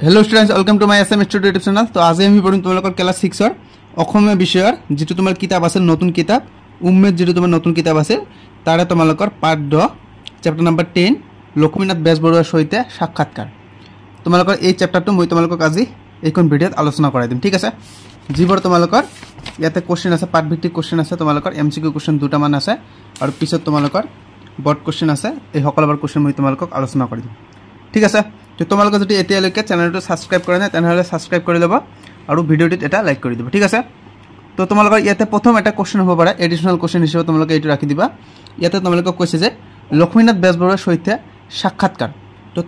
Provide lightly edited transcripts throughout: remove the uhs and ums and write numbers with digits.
Hello students welcome to my SM studio YouTube channel. तो आज আমি পঢ়িম তোমালোকৰ ক্লাস 6 ৰ অসমীয়া বিষয়ৰ যেটো তোমাৰ কিতাপ আছে নতুন কিতাপ উম্মেদ যেটো তোমাৰ নতুন কিতাপ আছে তাৰে তোমালোকৰ পাৰ্ট 10 চ্যাপ্টাৰ নাম্বাৰ 10 লক্ষ্মীনাথ বেজবৰুৱাৰ সৈতে সাক্ষাৎকাৰ। তোমালোকৰ এই চ্যাপ্টাৰটো মই তোমালোকক আজি এইখন ভিডিঅ'ত আলোচনা কৰাই দিম, ঠিক আছে। যিবোৰ তোমালোকৰ ইয়াতে কোশ্চেন আছে, পাৰ্ট ভিত্তিক কোশ্চেন আছে, তোমালোকৰ এমসিকিউ কোশ্চেন দুটা মান আছে আৰু পিছত তোমালোকৰ বৰ্ড কোশ্চেন আছে। এই সকলোবোৰ কোশ্চেন মই তোমালোকক আলোচনা কৰি দিম, ঠিক আছে। তো তোমালোকে যদি এতিয়ালৈকে চেনেলটো সাবস্ক্ৰাইব কৰা নাই তেনেহলে সাবস্ক্ৰাইব কৰি ল'বা আৰু ভিডিঅ'টিত এটা লাইক কৰি দিবা, ঠিক আছে। তো তোমালোকৰ ইয়াতে প্ৰথম এটা কোশ্চেন হ'ব পাৰে, এডিশনাল কোশ্চেন হিচাপে তোমালোকে এইটো ৰাখি দিবা। ইয়াতে তোমালোকক কৈছে যে লক্ষ্মীনাথ বেজবৰুৱাৰ সৈতে সাক্ষাৎকাৰ। তো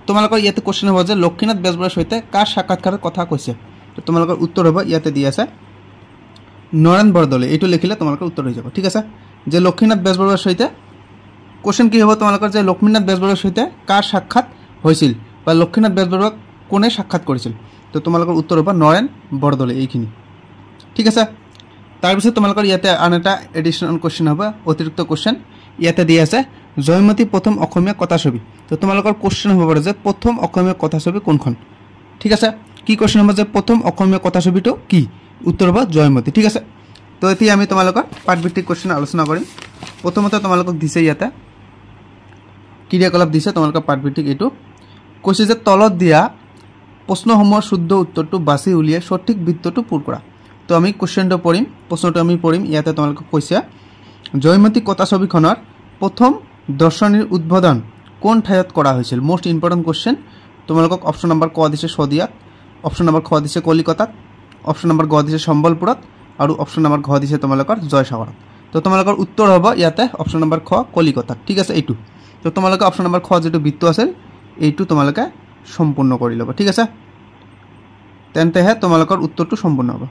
তোমালোকৰ ইয়াতে কোশ্চেন হ'ব যে লক্ষ্মীনাথ বেজবৰুৱাৰ সৈতে কাৰ সাক্ষাৎকাৰৰ কথা কৈছে। তো তোমালোকৰ উত্তৰ হ'ব ইয়াতে দি আছে নৰেন বৰদলৈ, এইটো লিখিলে তোমালোকৰ উত্তৰ হৈ যাব, ঠিক আছে। যে লক্ষ্মীনাথ বেজবৰুৱাৰ সৈতে কোশ্চেন কি হ'ব তোমালোকৰ যে লক্ষ্মীনাথ বেজবৰুৱাৰ সৈতে কাৰ সাক্ষাৎ হৈছিল বা লক্ষ্মীনাথ বেজবৰুৱাক কোনে সাক্ষাৎ কৰিছিল। তো তোমালোকৰ উত্তৰ হ'ব নৰেন বৰদলৈ এইখিনি, ঠিক আছে। তাৰপিছত তোমালোকৰ ইয়াতে আন এটা এডিশনাল কোশ্চেন হ'ব, অতিৰিক্ত কোশ্চেন ইয়াতে দি আছে জয়মতী প্ৰথম অসমীয়া কথাছবি। তো তোমালোকৰ কোশ্চেন হ'ব পাৰে যে প্ৰথম অসমীয়া কথাছবি কোনখন, ঠিক আছে। কি কোশ্চেন হ'ব যে প্ৰথম অসমীয়া কথাছবিটো কি, উত্তৰ হ'ব জয়মতী, ঠিক আছে। তো এতিয়া আমি তোমালোকৰ পাঠভিত্তিক কোশ্চেন আলোচনা কৰিম। প্ৰথমতে তোমালোকক দিছে ইয়াতে ক্ৰিয়াকলাপ দিছে তোমালোকৰ পাঠভিত্তিক, এইটো কৈছে যে তলত দিয়া প্ৰশ্নসমূহৰ শুদ্ধ উত্তৰটো বাছি উলিয়াই সঠিক বৃত্তটো পূৰ কৰা। তো আমি কোশ্চেনটো পঢ়িম, প্ৰশ্নটো আমি পঢ়িম। ইয়াতে তোমালোকক কৈছে জয়মতী কথাছবিখনৰ প্ৰথম দৰ্শনীৰ উদ্বোধন কোন ঠাইত কৰা হৈছিল। Most important question. তোমালোকক অপশ্যন নম্বৰ ক দিছে শদিয়াত, অপশ্যন নম্বৰ খ দিছে কলিকতাত, অপশ্যন নম্বৰ গ দিছে সম্বলপুৰত আৰু অপশ্যন নম্বৰ ঘ দিছে তোমালোকৰ জয়সাগৰত। তো তোমালোকৰ উত্তৰ হ'ব ইয়াতে অপশ্যন নম্বৰ খ কলিকতাত, ঠিক আছে এইটো। তো তোমালোকে অপশ্যন নম্বৰ খ যেটো বৃত্ত আছিল এইটো তোমালোকে সম্পূৰ্ণ কৰি ল'ব, ঠিক আছে। তেন্তেহে তোমালোকৰ উত্তৰটো সম্পূৰ্ণ হ'ব।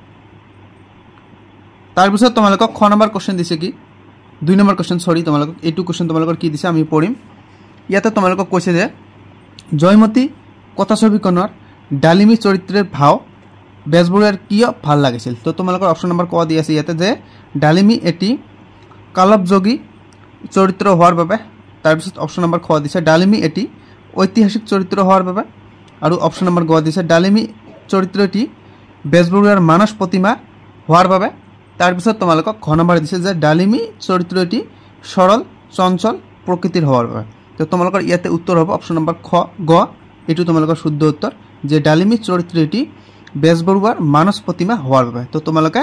তাৰপিছত তোমালোকক খ নম্বৰ কোশ্চেন দিছে কি, 2 নম্বৰ কোশ্চেন, সৰি তোমালোকক এইটো কোশ্চেন তোমালোকৰ কি দিছে আমি পঢ়িম। ইয়াতে তোমালোকক কৈছে যে জয়মতী কথাছবিখনৰ ডালিমী চৰিত্ৰৰ ভাও বেজবৰুৱাৰ কিয় ভাল লাগিছিল। তো তোমালোকৰ অপশ্যন নম্বৰ ক দি আছে ইয়াতে যে ডালিমী এটি কালপযোগী চৰিত্ৰ হোৱাৰ বাবে। তাৰপিছত অপশ্যন নম্বৰ খ দিছে ডালিমী এটি ঐতিহাসিক চৰিত্ৰ হোৱাৰ বাবে আৰু অপশ্যন নম্বৰ গ দিছে ডালিমী চৰিত্ৰটি বেজবৰুৱাৰ মানস প্ৰতিমা হোৱাৰ বাবে। তাৰপিছত তোমালোকক ঘ নম্বৰ দিছে যে ডালিমী চৰিত্ৰটি সৰল চঞ্চল প্ৰকৃতিৰ হোৱাৰ বাবে। তো তোমালোকৰ ইয়াতে উত্তৰ হ'ব অপশ্যন নম্বৰ খ গ, এইটো তোমালোকৰ শুদ্ধ উত্তৰ যে ডালিমী চৰিত্ৰটি বেজবৰুৱাৰ মানস প্ৰতিমা হোৱাৰ বাবে। তো তোমালোকে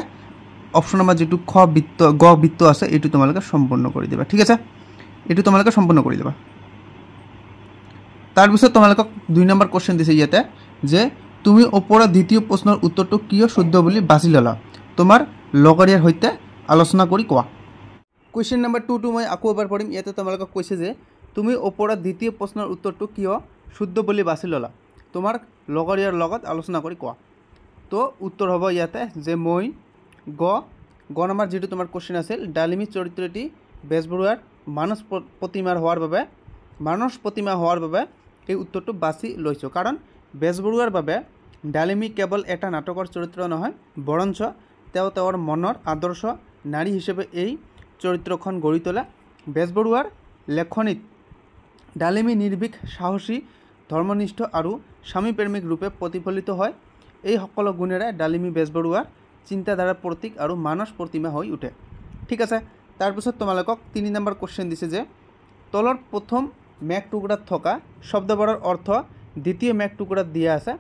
অপশ্যন নম্বৰ যেটো খ বৃত্ত গ বৃত্ত আছে এইটো তোমালোকে সম্পূৰ্ণ কৰি দিবা, ঠিক আছে। এইটো তোমালোকে সম্পূৰ্ণ কৰি দিবা। তাৰপিছত তোমালোকক 2 নম্বৰ কোশ্চেন দিছে ইয়াতে যে তুমি ওপৰৰ দ্বিতীয় প্ৰশ্নৰ উত্তৰটো কিয় শুদ্ধ বুলি বাছি ল'লা, তোমাৰ লগৰীয়াৰ সৈতে আলোচনা কৰি কোৱা। কোশ্চেন নম্বৰ 2 টো মই আকৌ এবাৰ পঢ়িম। ইয়াতে তোমালোকক কৈছে যে তুমি ওপৰৰ দ্বিতীয় প্ৰশ্নৰ উত্তৰটো কিয় শুদ্ধ বুলি বাছি ল'লা, তোমাৰ লগৰীয়াৰ লগত আলোচনা কৰি কোৱা। তো উত্তৰ হ'ব ইয়াতে যে মই গ নম্বৰ যেটো তোমাৰ কোশ্চেন আছিল ডালিমী চৰিত্ৰটি বেজবৰুৱাৰ মানস প্ৰতিমা হোৱাৰ বাবে এই উত্তৰটো বাছি লৈছোঁ। কাৰণ বেজবৰুৱাৰ বাবে ডালিমী কেৱল এটা নাটকৰ চৰিত্ৰ নহয়, বৰঞ্চ তেওঁৰ মনৰ আদৰ্শ নাৰী হিচাপে এই চৰিত্ৰখন গঢ়ি তোলা। বেজবৰুৱাৰ লেখনিত ডালিমী নিৰ্ভীক, সাহসী, ধৰ্মনিষ্ঠ আৰু স্বামীপ্ৰেমিক ৰূপে প্ৰতিফলিত হয়। এই সকলো গুণেৰে ডালিমী বেজবৰুৱাৰ চিন্তাধাৰাৰ প্ৰতীক আৰু মানস প্ৰতিমা হৈ উঠে, ঠিক আছে। তাৰপিছত তোমালোকক 3 নম্বৰ কোশ্চেন দিছে যে তলৰ প্ৰথম মেঘ টুকুৰাত থকা শব্দবোৰৰ অৰ্থ দ্বিতীয় মেঘ টুকুৰাত দিয়া আছে।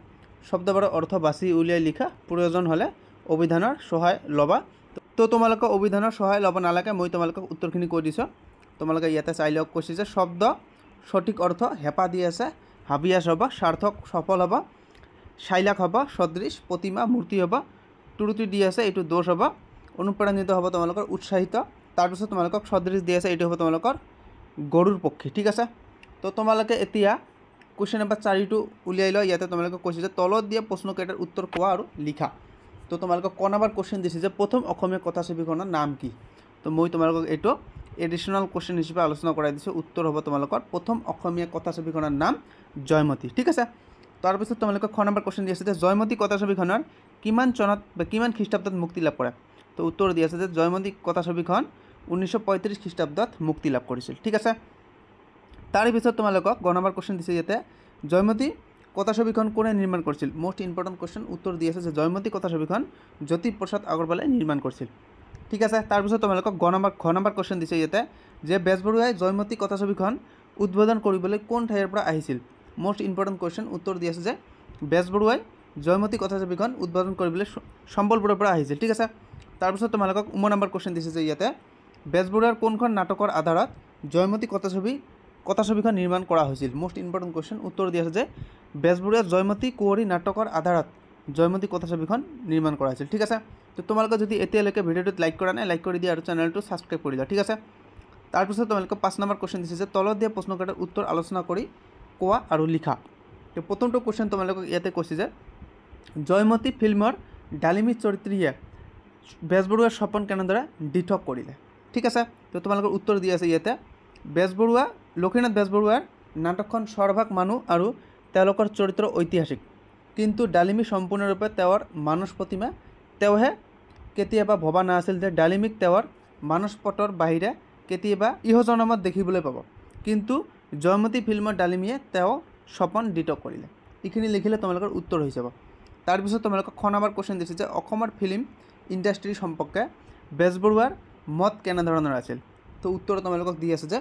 শব্দবোৰৰ অৰ্থ বাছি উলিয়াই লিখা, প্ৰয়োজন হ'লে অভিধানৰ সহায় ল'বা। তো তোমালোকে অভিধানৰ সহায় ল'ব নালাগে, মই তোমালোকক উত্তৰখিনি কৈ দিছোঁ। তোমালোকে ইয়াতে চাই লওক কৈছে যে শব্দ সঠিক অৰ্থ হেঁপাহ দি আছে, হাবিয়াস হ'ব, সাৰ্থক সফল হ'ব, শাইলাক হ'ব, সদৃশ, প্ৰতিমা মূৰ্তি হ'ব, ত্ৰুটি দি আছে এইটো দোষ হ'ব, অনুপ্ৰাণিত হ'ব তোমালোকৰ উৎসাহিত। তাৰপিছত তোমালোকক সদৃশ দি আছে এইটো হ'ব তোমালোকৰ গৰুৰ পক্ষী, ঠিক আছে। তো তোমালোকে এতিয়া কোশ্চেন নম্বৰ 4টো উলিয়াই লয়। ইয়াতে তোমালোকে কৈছে যে তলত দিয়া প্ৰশ্নকেইটাৰ উত্তৰ কোৱা আৰু লিখা। তো তোমালোকক ক নম্বৰ কোশ্চেন দিছে যে প্ৰথম অসমীয়া কথাছবিখনৰ নাম কি। তো মই তোমালোকক এইটো এডিশনাল কোশ্চেন হিচাপে আলোচনা কৰাই দিছোঁ। উত্তৰ হ'ব তোমালোকৰ প্ৰথম অসমীয়া কথাছবিখনৰ নাম জয়মতী, ঠিক আছে। তাৰপিছত তোমালোকে খ নম্বৰ কোশ্চেন দি আছে যে জয়মতী কথাছবিখনৰ কিমান চনত বা কিমান খ্ৰীষ্টাব্দত মুক্তি লাভ কৰে। তো উত্তৰ দি আছে যে জয়মতী কথাছবিখন 1935 খ্ৰীষ্টাব্দত মুক্তি লাভ কৰিছিল, ঠিক আছে। তাৰ পিছত তোমালোকক গ নম্বৰ কোশ্চেন দিছে ইয়াতে জয়মতী কথা ছবিখন কোনে নিৰ্মাণ কৰছিল? মোস্ট ইম্পৰ্টেন্ট কোশ্চেন, উত্তৰ দিয়েছে যে জয়মতী কথা ছবিখন জ্যোতিপ্ৰসাদ আগৰৱালাই নিৰ্মাণ কৰিছিল। ঠিক আছে, তাৰপিছত তোমালোকক ঘ নম্বৰ কোশ্চেন দিছে ইয়াতে যে বেজবৰুৱাই জয়মতী কথা ছবিখন উদ্বোধন কৰিবলৈ কোন ঠাইৰ পৰা আহিছিল? মোস্ট ইম্পৰ্টেণ্ট কোশ্চেন, উত্তৰ দি আছে যে বেজবৰুৱাই জয়মতী কথা ছবিখন উদ্বোধন কৰিবলৈ সম্বলপুৰৰ পৰা আহিছিল। ঠিক আছে, তাৰপিছত তোমালোকক নম্বৰ কোশ্চেন দিছে যে ইয়াতে বেজবৰুৱাৰ কোনখন নাটকৰ আধাৰত জয়মতী কথা ছবিখন নিৰ্মাণ কৰা হৈছিল? মোস্ট ইম্পৰ্টেণ্ট কোশ্চেন, উত্তৰ দি আছে যে বেজবৰুৱাই জয়মতী কুঁৱৰী নাটকৰ আধাৰত জয়মতী কথা ছবিখন নিৰ্মাণ কৰা হৈছিল। ঠিক আছে, তো তোমালোকে যদি এতিয়ালৈকে ভিডিঅ'টোত লাইক কৰা নাই, লাইক কৰি দিয়া আৰু চেনেলটো ছাবস্ক্ৰাইব কৰি দিয়া। ঠিক আছে, তাৰপিছত তোমালোকে 5 নম্বৰ কোশ্চেন দিছে যে তলত দিয়া প্ৰশ্নকেইটাৰ উত্তৰ আলোচনা কৰি কোৱা আৰু লিখা। তো প্ৰথমটো কোশ্চেন তোমালোকক ইয়াতে কৈছে যে জয়মতী ফিল্মৰ ডালিমী চৰিত্ৰীয়ে বেজবৰুৱাৰ সপোন কেনেদৰে দিঠক কৰিলে? ঠিক আছে, তো তোমালোকৰ উত্তৰ দি আছে ইয়াতে লক্ষ্মীনাথ বেজবৰুৱাৰ নাটকখন সৰহভাগ মানুহ আৰু তেওঁলোকৰ চৰিত্ৰ ঐতিহাসিক, কিন্তু ডালিমী সম্পূৰ্ণৰূপে তেওঁৰ মানস প্ৰতিমা। তেওঁহে কেতিয়াবা ভবা নাছিল যে ডালিমীক তেওঁৰ মানসপটৰ বাহিৰে কেতিয়াবা ইহজনমত দেখিবলৈ পাব, কিন্তু জয়মতী ফিল্মৰ ডালিমীয়ে তেওঁ সপোন দিঠক কৰিলে। এইখিনি লিখিলে তোমালোকৰ উত্তৰ হৈ যাব। তাৰপিছত তোমালোকক নম্বৰ কোশ্চেন দিছে যে অসমৰ ফিল্ম ইণ্ডাষ্ট্ৰি সম্পৰ্কে বেজবৰুৱাৰ মত কেনেধৰণৰ আছিল? তো উত্তৰ তোমালোকক দি আছে যে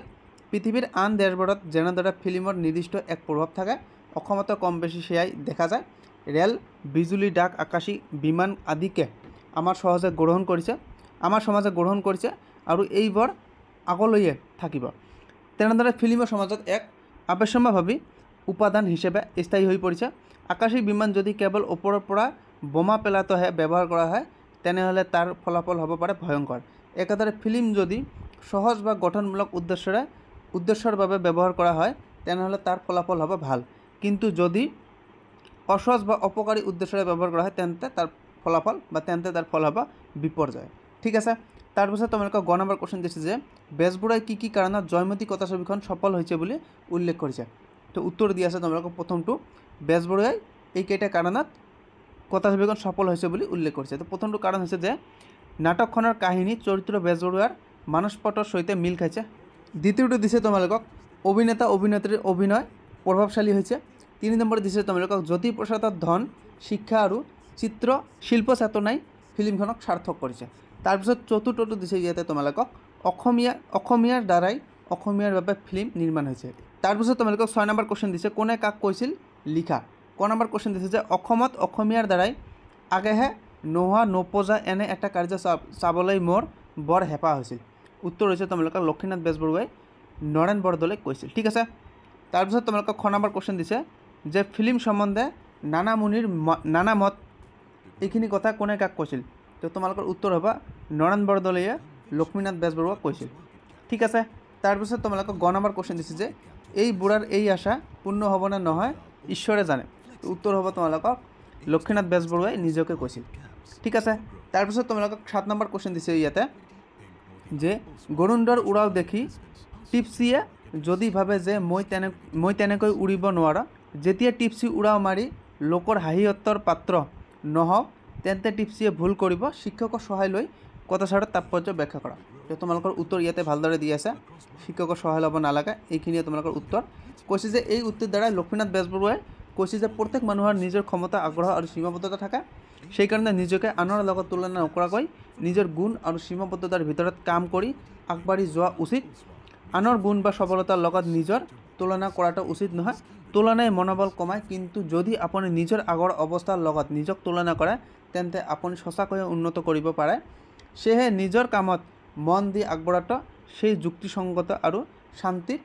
পৃথিৱীৰ আন দেশবোৰত যেনেদৰে ফিল্মৰ নিৰ্দিষ্ট এক প্ৰভাৱ থাকে, অসমতো কম বেছি সেয়াই দেখা যায়। ৰেল, বিজুলী, ডাক, আকাশী বিমান আদিকে আমাৰ সমাজে গ্ৰহণ কৰিছে আৰু এইবোৰ আগলৈয়ে থাকিব। তেনেদৰে ফিল্মৰ সমাজত এক আৱশ্যম্ভাৱী উপাদান হিচাপে স্থায়ী হৈ পৰিছে। আকাশী বিমান যদি কেৱল ওপৰৰ পৰা বোমা পেলাতহে ব্যৱহাৰ কৰা হয়, তেনেহ'লে তাৰ ফলাফল হ'ব পাৰে ভয়ংকৰ। একেদৰে ফিল্ম যদি সহজ বা গঠনমূলক উদ্দেশ্যৰ বাবে ব্যৱহাৰ কৰা হয়, তেনেহ'লে তাৰ ফলাফল হ'ব ভাল, কিন্তু যদি অসহজ বা অপকাৰী উদ্দেশ্যৰে ব্যৱহাৰ কৰা হয়, তেন্তে তাৰ ফল হ'ব বিপৰ্যয়। ঠিক আছে, তাৰপিছত তোমালোকক নম্বৰ কোশ্চেন দিছে যে বেজবৰুৱাই কি কাৰণত জয়মতী কথা ছবিখন সফল হৈছে বুলি উল্লেখ কৰিছে? তো উত্তৰ দি আছে তোমালোকক প্ৰথমটো, বেজবৰুৱাই এইকেইটা কাৰণত কথা ছবিখন সফল হৈছে বুলি উল্লেখ কৰিছে। তো প্ৰথমটো কাৰণ হৈছে যে নাটকখনৰ কাহিনী চৰিত্ৰ বেজবৰুৱাৰ মানসপটৰ সৈতে মিল খাইছে। দ্বিতীয়টো দিছে তোমালোকক অভিনেতা অভিনেত্ৰীৰ অভিনয় প্ৰভাৱশালী হৈছে। 3 নম্বৰ দিছে তোমালোকক জ্যোতিপ্ৰসাদৰ ধন, শিক্ষা আৰু শিল্প চেতনাই ফিল্মখনক সাৰ্থক কৰিছে। তাৰপিছত চতুৰ্থটো দিছে ইয়াতে তোমালোকক অসমীয়াৰ দ্বাৰাই অসমীয়াৰ বাবে ফিল্ম নিৰ্মাণ হৈছে। তাৰপিছত তোমালোকক 6 নম্বৰ কোশ্চেন দিছে কোনে কাক কৈছিল লিখা। নম্বৰ কোশ্চেন দিছে যে অসমত অসমীয়াৰ দ্বাৰাই আগেহে নোহোৱা নপজা এনে এটা কাৰ্য চাবলৈ মোৰ বৰ হেঁপাহ হৈছিল। উত্তৰ হৈছে তোমালোকৰ লক্ষ্মীনাথ বেজবৰুৱাই নৰেন বৰদলৈক কৈছিল। ঠিক আছে, তাৰপিছত তোমালোকক নম্বৰ কোশ্চেন দিছে যে ফিল্ম সম্বন্ধে নানা মুনিৰ নানা মত, এইখিনি কথা কোনে কাক কৈছিল? তো তোমালোকৰ উত্তৰ হ'ব নৰেন বৰদলৈয়ে লক্ষ্মীনাথ বেজবৰুৱাক কৈছিল। ঠিক আছে, তাৰপিছত তোমালোকক নম্বৰ কোশ্চেন দিছে যে এই বুঢ়াৰ এই আশা পূৰ্ণ হ'ব নে নহয় ঈশ্বৰে জানে। তো উত্তৰ হ'ব তোমালোকক লক্ষ্মীনাথ বেজবৰুৱাই নিজকে কৈছিল। ঠিক আছে, তাৰপিছত তোমালোকক 7 নম্বৰ কোশ্চেন দিছে ইয়াতে যে গৰুণ্ডৰ উৰাও দেখি টিপচিয়ে যদি ভাবে যে মই তেনেকৈ উৰিব নোৱাৰা, যেতিয়া টিপচি উৰাও মাৰি লোকৰ হাঁহিয়তৰ পাত্ৰ নহওঁ, তেন্তে টিপচিয়ে ভুল কৰিব। শিক্ষকৰ সহায় লৈ কথাষাৰৰ তাৎপৰ্য ব্যাখ্যা কৰা। তো তোমালোকৰ উত্তৰ ইয়াতে ভালদৰে দি আছে, শিক্ষকৰ সহায় ল'ব নালাগে, এইখিনিয়ে তোমালোকৰ উত্তৰ। কৈছে যে এই উত্তৰ দ্বাৰা লক্ষ্মীনাথ বেজবৰুৱাই কৈছে যে প্ৰত্যেক মানুহৰ নিজৰ ক্ষমতা, আগ্ৰহ আৰু সীমাবদ্ধতা থাকে, সেইকাৰণে নিজকে আনৰ লগত তুলনা নকৰাকৈ নিজৰ গুণ আৰু সীমাবদ্ধতাৰ ভিতৰত কাম কৰি আগবাঢ়ি যোৱা উচিত। আনৰ গুণ বা সফলতাৰ লগত নিজৰ তুলনা কৰাটো উচিত নহয়, তুলনাই মনোবল কমায়, কিন্তু যদি আপুনি নিজৰ আগৰ অৱস্থাৰ লগত নিজক তুলনা কৰে, তেন্তে আপুনি সঁচাকৈয়ে উন্নত কৰিব পাৰে। সেয়েহে নিজৰ কামত মন দি আগবঢ়াটো সেই যুক্তিসংগত আৰু শান্তিৰ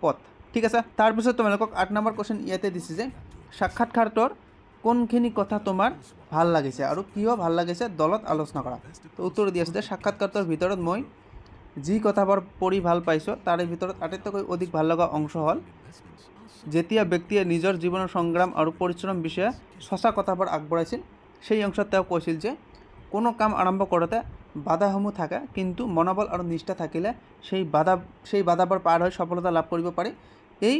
পথ। ঠিক আছে, তাৰপিছত তোমালোকক 8 নম্বৰ কোশ্চেন ইয়াতে দিছে যে সাক্ষাৎকাৰটোৰ কোনখিনি কথা তোমাৰ ভাল লাগিছে আৰু কিয় ভাল লাগিছে দলত আলোচনা কৰা। তো উত্তৰ দি আছে যে সাক্ষাৎকাৰটোৰ ভিতৰত মই যি কথাবোৰ পঢ়ি ভাল পাইছোঁ, তাৰে ভিতৰত আটাইতকৈ অধিক ভাল লগা অংশ হ'ল যেতিয়া ব্যক্তিয়ে নিজৰ জীৱনৰ সংগ্ৰাম আৰু পৰিশ্ৰম বিষয়ে সঁচা কথাবোৰ আগবঢ়াইছিল। সেই অংশত তেওঁ কৈছিল যে কোনো কাম আৰম্ভ কৰোঁতে বাধাসমূহ থাকে, কিন্তু মনোবল আৰু নিষ্ঠা থাকিলে সেই বাধাবোৰ পাৰ হৈ সফলতা লাভ কৰিব পাৰি। এই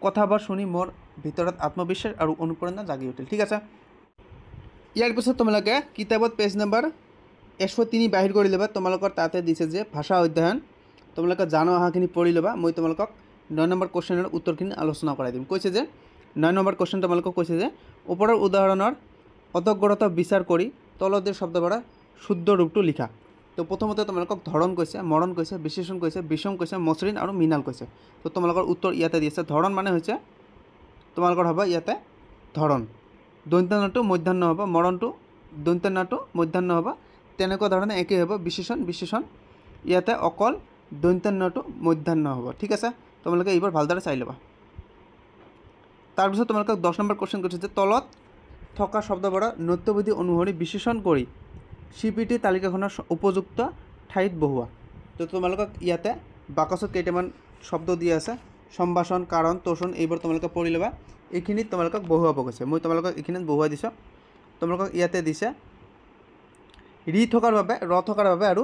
কথাবোৰ শুনি মোৰ ভিতৰত আত্মবিশ্বাস আৰু অনুপ্ৰেৰণা জাগি উঠিল। ঠিক আছে, ইয়াৰ পিছত তোমালোকে কিতাপত পেজ নম্বৰ 103 বাহিৰ কৰি ল'বা। তোমালোকৰ তাতে দিছে যে ভাষা অধ্যয়ন, তোমালোকে জানো অহাখিনি পঢ়ি ল'বা। মই তোমালোকক 9 নম্বৰ কোশ্চেনৰ উত্তৰখিনি আলোচনা কৰাই দিম। কৈছে যে 9 নম্বৰ কোৱেশ্চন তোমালোকক কৈছে যে ওপৰৰ উদাহৰণৰ অতঃগড়তা বিচাৰ কৰি তলত দিয়া শব্দবোৰৰ শুদ্ধ ৰূপটো লিখা। তো প্ৰথমতে তোমালোকক ধৰণ কৈছে, মৰণ কৈছে, বিশেষণ কৈছে, বিষম কৈছে, মসৃণ আৰু মৃণাল কৈছে। তো তোমালোকৰ উত্তৰ ইয়াতে দি আছে। ধৰণ মানে হৈছে তোমালোকৰ হ'ব ইয়াতে ধৰণ, দন্ত্য মধ্যাহ্ন হ'ব, মৰণটো দন্ত্য মধ্যাহ্ন হ'ব, তেনেকুৱা ধৰণে একেই হ'ব। বিশেষণ ইয়াতে অকল দন্ত্য মধ্যাহ্ন হ'ব। ঠিক আছে, তোমালোকে এইবাৰ ভালদৰে চাই ল'বা। তাৰপিছত তোমালোকক 10 নম্বৰ কোৱেশ্চন কৈছে যে তলত থকা শব্দবোৰৰ নত্যবিধি অনুসৰি বিশেষণ কৰি CPT তালিকাখনৰ উপযুক্ত ঠাইত বহোৱা। তো তোমালোকক ইয়াতে বাকচত কেইটামান শব্দ দিয়া আছে, সম্ভাষণ, কাৰণ, তোষণ, এইবোৰ তোমালোকে পঢ়ি ল'বা। এইখিনিত তোমালোকক বহুৱাব কৈছে, মই তোমালোকক এইখিনিত বহুৱাই দিছোঁ। তোমালোকক ইয়াতে দিছে ৰি থকাৰ বাবে, ৰ থকাৰ বাবে আৰু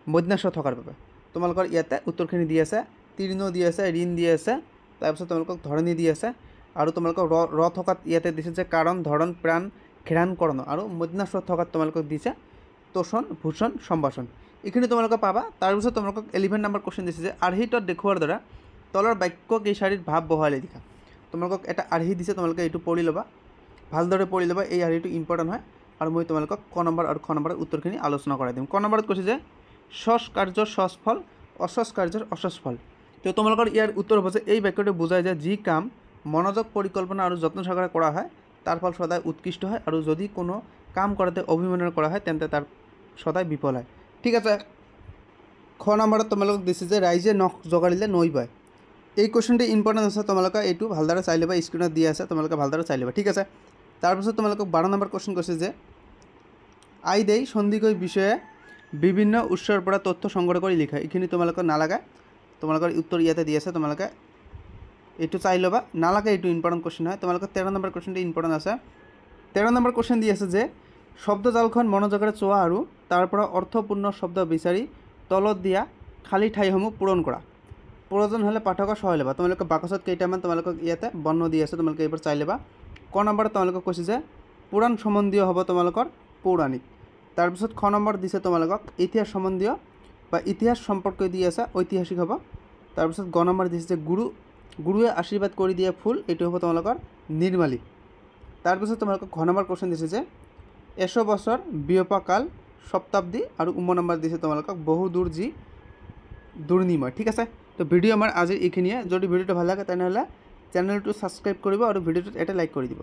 মধ্যাংশ থকাৰ বাবে। তোমালোকৰ ইয়াতে উত্তৰখিনি দি আছে, তীৰ্ণ দি আছে, ঋণ দি আছে, তাৰপিছত তোমালোকক ধৰণী দি আছে, আৰু তোমালোকক ৰ থকাত ইয়াতে দিছে যে কাৰণ, ধৰণ, প্ৰাণ, ঘ্ৰাণ, কৰ্ণ, আৰু মধ্যাংশ থকাত তোমালোকক দিছে তোষণ, ভূষণ, সম্ভাষণ। এইখিনি তোমালোকে পাবা। তাৰপিছত তোমালোকক 11 নম্বৰ কোৱেশ্চন দিছে যে আৰ্হিত দেখুওৱাৰ দ্বাৰা তলৰ বাক্য কেইশাৰীত ভাৱ বহাই লিখা। তোমালোকক এটা আৰ্হি দিছে, তোমালোকে এইটো পঢ়ি ল'বা, ভালদৰে পঢ়ি ল'বা। এই আৰ্হিটো ইম্পৰ্টেণ্ট হয়, আৰু মই তোমালোকক ক নম্বৰ আৰু খ নম্বৰৰ উত্তৰখিনি আলোচনা কৰাই দিম। ক নম্বৰত কৈছে যে সচ কাৰ্যৰ সচ ফল, অসচ কাৰ্যৰ অসচ ফল। তো তোমালোকৰ ইয়াৰ উত্তৰ হ'ব যে এই বাক্যটো বুজায় যে যি কাম মনোযোগ, পৰিকল্পনা আৰু যত্ন সহকাৰে কৰা হয় তাৰ ফল সদায় উৎকৃষ্ট হয়, আৰু যদি কোনো কাম কৰাতে অভিমানেৰে কৰা হয় তেন্তে তাৰ সদায় বিফল হয়। ঠিক আছে, খ নম্বৰত তোমালোকক দিছে যে ৰাইজে নখ জোকাৰিলে নৈ বয়। এই কুৱেশ্যনটো ইম্পৰ্টেণ্ট আছে, তোমালোকে এইটো ভালদৰে চাই ল'বা, স্ক্ৰীণত দিয়া আছে, তোমালোকে ভালদৰে চাই ল'বা। ঠিক আছে, তাৰপিছত তোমালোকক 12 নম্বৰ কুৱেশ্যন কৈছে যে আই দেই সন্ধিকৈ বিষয়ে বিভিন্ন উৎসৰ পৰা তথ্য সংগ্ৰহ কৰি লিখা। এইখিনি তোমালোকৰ নালাগে, তোমালোকৰ উত্তৰ ইয়াতে দি আছে, তোমালোকে এইটো চাই ল'বা, নালাগে, এইটো ইম্পৰ্টেণ্ট কুৱেশ্যন হয়। তোমালোকৰ 13 নম্বৰ কুৱেশ্যনটো ইম্পৰ্টেণ্ট আছে। 13 নম্বৰ কুৱেশ্যন দি আছে যে শব্দজালখন মনোযোগেৰে চোৱা আৰু তাৰ পৰা অৰ্থপূৰ্ণ শব্দ বিচাৰি তলত দিয়া খালী ঠাইসমূহ পূৰণ কৰা। প্ৰয়োজন হ'লে পাঠকৰ সহায় ল'বা। তোমালোকে বাকচত কেইটামান তোমালোকক ইয়াতে বৰ্ণ দি আছে, তোমালোকে এইবাৰ চাই ল'বা। ক নম্বৰত তোমালোকক কৈছে যে পুৰাণ সম্বন্ধীয় হ'ব তোমালোকৰ পৌৰাণিক। তাৰপিছত খ নম্বৰ দিছে তোমালোকক ইতিহাস সম্বন্ধীয় বা ইতিহাস সম্পৰ্কে দি আছে, ঐতিহাসিক হ'ব। তাৰপিছত গ নম্বৰ দিছে যে গুৰুৱে আশীৰ্বাদ কৰি দিয়া ফুল, এইটো হ'ব তোমালোকৰ নিৰ্মালী। তাৰপিছত তোমালোকক ঘ নম্বৰ কুৱেশ্যন দিছে যে 100 বছৰ বিয়পাকাল, শতাব্দী, আৰু নম্বৰ দিছে তোমালোকক বহু দূৰ যি দুৰ্নিময়। ঠিক আছে, তো ভিডিঅ' আমাৰ আজিৰ এইখিনিয়ে। যদি ভিডিঅ'টো ভাল লাগে তেনেহ'লে চেনেলটো ছাবস্ক্ৰাইব কৰিব আৰু ভিডিঅ'টোত এটা লাইক কৰি দিব।